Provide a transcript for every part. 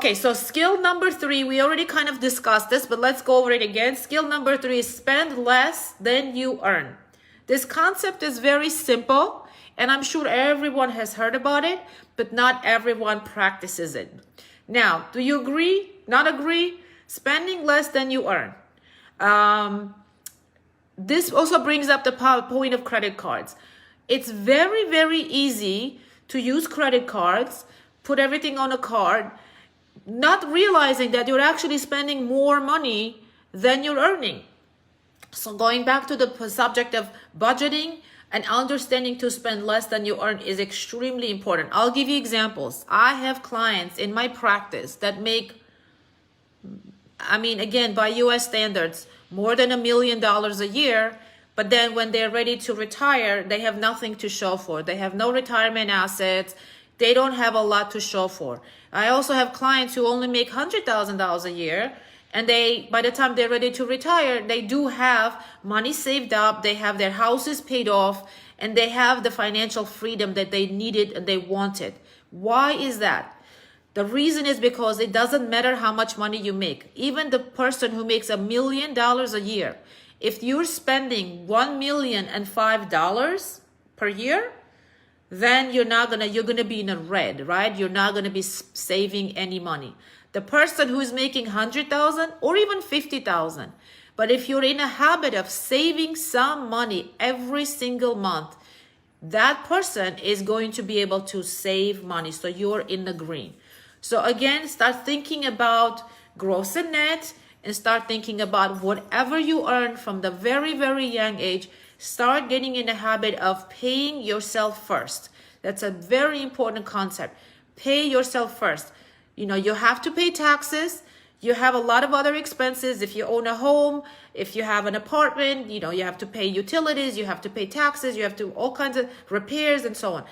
Okay, so skill number 3, we already kind of discussed this, but let's go over it again. Skill number 3 is spend less than you earn. This concept is very simple, and I'm sure everyone has heard about it, but not everyone practices it. Now, do you agree? Not agree? Spending less than you earn. This also brings up the point of credit cards. It's very, very easy to use credit cards, put everything on a card, not realizing that you're actually spending more money than you're earning. So going back to the subject of budgeting and understanding to spend less than you earn is extremely important. I'll give you examples. I have clients in my practice that make, I mean, again, by US standards, more than $1 million a year, but then when they're ready to retire, they have nothing to show for. They have no retirement assets. They don't have a lot to show for. I also have clients who only make $100,000 a year, and by the time they're ready to retire, they do have money saved up, they have their houses paid off, and they have the financial freedom that they needed and they wanted. Why is that? The reason is because it doesn't matter how much money you make. Even the person who makes $1 million a year, if you're spending $1,005,000 per year, then you're gonna be in the red, right? You're not gonna be saving any money. The person who's making 100,000 or even 50,000, but if you're in a habit of saving some money every single month, that person is going to be able to save money. So you're in the green. So again, start thinking about gross and net, and start thinking about whatever you earn from the very, very young age. Start getting in the habit of paying yourself first. That's a very important concept. Pay yourself first. You know, you have to pay taxes. You have a lot of other expenses. If you own a home, if you have an apartment, you know, you have to pay utilities, you have to pay taxes, you have to all kinds of repairs and so on.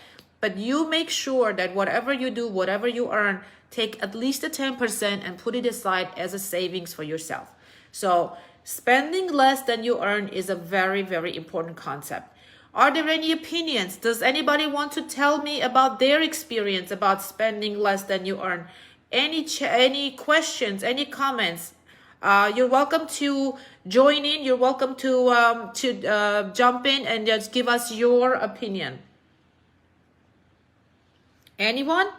But you make sure that whatever you do, whatever you earn, take at least a 10% and put it aside as a savings for yourself. So spending less than you earn is a very, very important concept. Are there any opinions? Does anybody want to tell me about their experience about spending less than you earn? Any questions, any comments? You're welcome to join in. You're welcome to jump in and just give us your opinion. Anyone?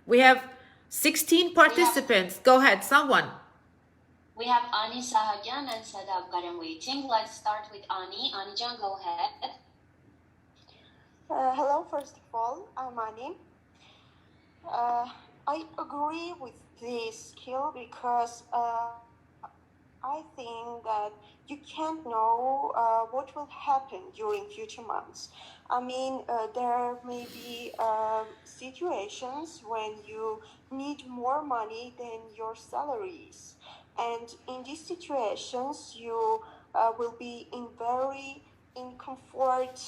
We have 16 participants. Go ahead, someone. We have Ani Sahajan and Sadaf Karam waiting. Let's start with Ani. Anijan, go ahead. Hello, first of all, I'm Ani. I agree with this skill because I think that you can't know what will happen during future months. I mean, there may be situations when you need more money than your salaries. And in these situations, you will be in very comfort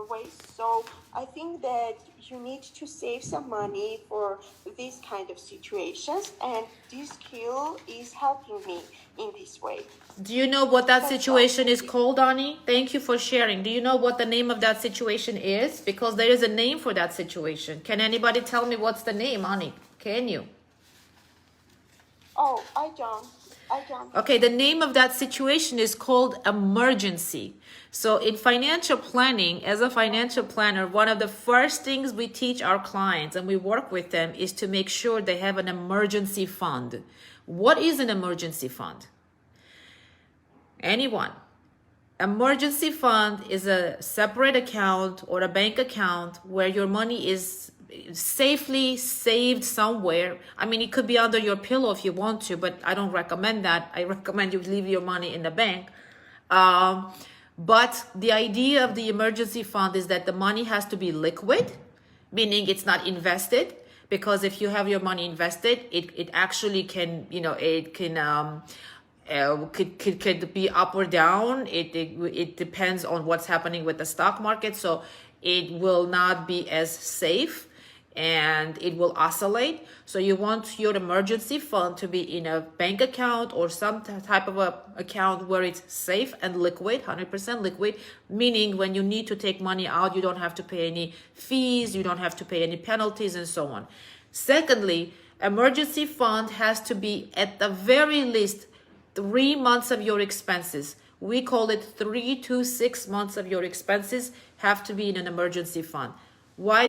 ways. So I think that you need to save some money for these kind of situations, and this skill is helping me in this way. Do you know what that situation is called, Ani? Thank you for sharing. Do you know what the name of that situation is? Because there is a name for that situation. Can anybody tell me what's the name, Ani? Can you? Oh, I don't. Okay, the name of that situation is called emergency. So in financial planning, as a financial planner, one of the first things we teach our clients and we work with them is to make sure they have an emergency fund. What is an emergency fund? Anyone? Emergency fund is a separate account or a bank account where your money is safely saved somewhere. I mean, it could be under your pillow if you want to, but I don't recommend that. I recommend you leave your money in the bank. But the idea of the emergency fund is that the money has to be liquid, meaning it's not invested, because if you have your money invested, it actually can, you know, it can could be up or down. It depends on what's happening with the stock market. So it will not be as safe and it will oscillate. So you want your emergency fund to be in a bank account or some type of a account where it's safe and liquid, 100% liquid, meaning when you need to take money out, you don't have to pay any fees, you don't have to pay any penalties and so on. Secondly, Emergency fund has to be at the very least 3 months of your expenses. We call it 3 to 6 months of your expenses have to be in an emergency fund. Why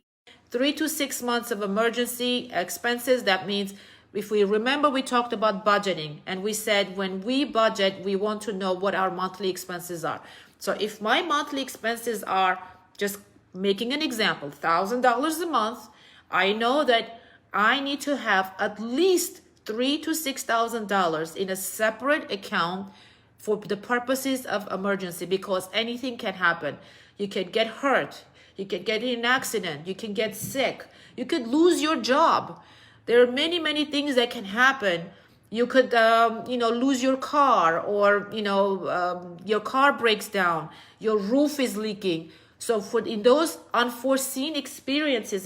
3 to 6 months of emergency expenses? That means, if we remember, we talked about budgeting, and we said when we budget, we want to know what our monthly expenses are. So if my monthly expenses are, just making an example, $1,000 a month, I know that I need to have at least $3,000 to $6,000 in a separate account for the purposes of emergency, because anything can happen. You can get hurt, you can get in an accident, you can get sick, you could lose your job. There are many, many things that can happen. You could, lose your car, or, your car breaks down, your roof is leaking. So in those unforeseen experiences,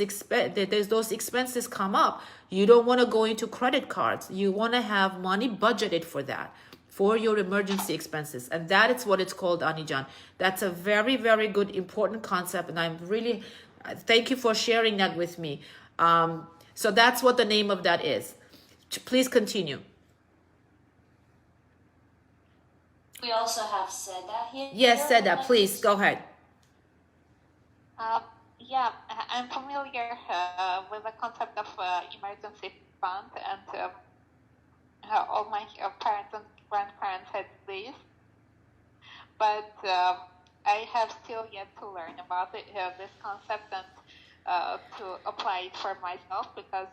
those expenses come up, you don't want to go into credit cards. You want to have money budgeted for that, for your emergency expenses. And that is what it's called, Anijan. That's a very, very good, important concept. And I'm really, thank you for sharing that with me. So that's what the name of that is. Please continue. We also have Seda here. Yes, Seda, please go ahead. Yeah, I'm familiar with the concept of emergency fund, and all my parents and grandparents had this, but I have still yet to learn about this concept and to apply it for myself, because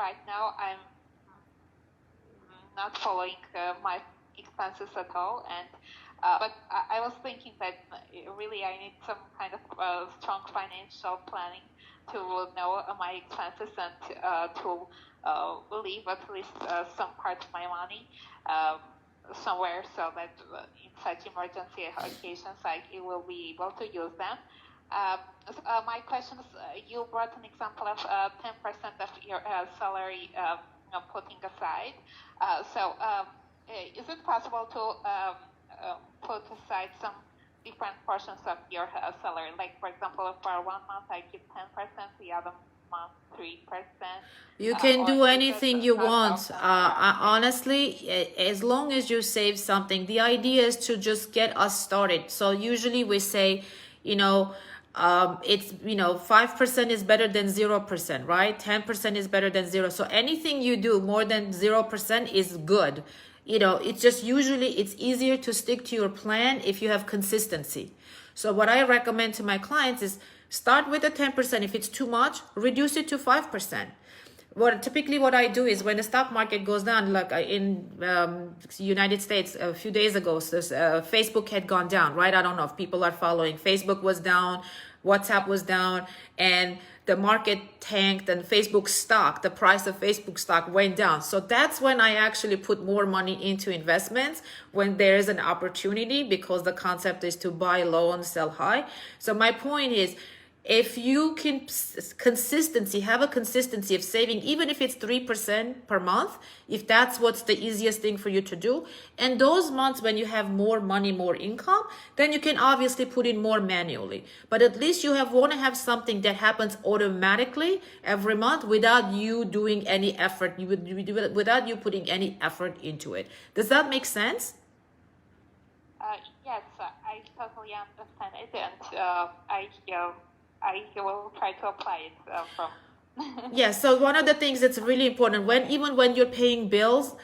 right now I'm not following my expenses at all, and but I was thinking that really I need some kind of strong financial planning to know my expenses and to leave at least some part of my money somewhere, so that in such emergency occasions I will be able to use them. My question is, you brought an example of 10% of your salary putting aside. Is it possible to put aside some different portions of your salary? Like, for example, for 1 month I keep 10%, the other month 3%. You can do anything you want. Honestly, as long as you save something, the idea is to just get us started. So usually we say, it's 5% is better than 0%, right? 10% is better than 0. So anything you do more than 0% is good. It's just usually it's easier to stick to your plan if you have consistency. So what I recommend to my clients is start with a 10%. If it's too much, reduce it to 5%. Typically what I do is when the stock market goes down, like in United States a few days ago, Facebook had gone down, right? I don't know if people are following. Facebook was down, WhatsApp was down, and the market tanked, and Facebook stock, the price of Facebook stock went down. So that's when I actually put more money into investments, when there is an opportunity, because the concept is to buy low and sell high. So my point is, if you can have a consistency of saving, even if it's 3% per month, if that's what's the easiest thing for you to do, and those months when you have more money, more income, then you can obviously put in more manually. But at least you want to have something that happens automatically every month without you doing any effort, without you putting any effort into it. Does that make sense? Yes, I totally understand it, and I will try to apply it from. Yeah, so one of the things that's really important, even when you're paying bills,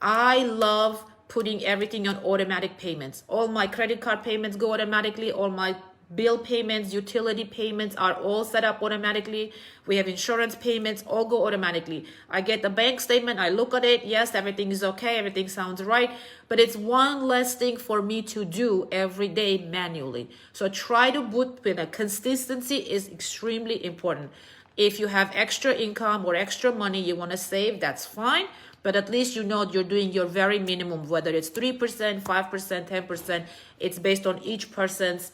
I love putting everything on automatic payments. All my credit card payments go automatically. All my bill payments, utility payments are all set up automatically. We have insurance payments, all go automatically. I get the bank statement, I look at it, yes, everything is okay, everything sounds right, but it's one less thing for me to do every day manually. So try to put consistency is extremely important. If you have extra income or extra money you want to save, that's fine, but at least you're doing your very minimum, whether it's 3%, 5%, 10%, it's based on each person's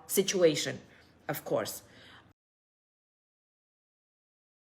situation, of course.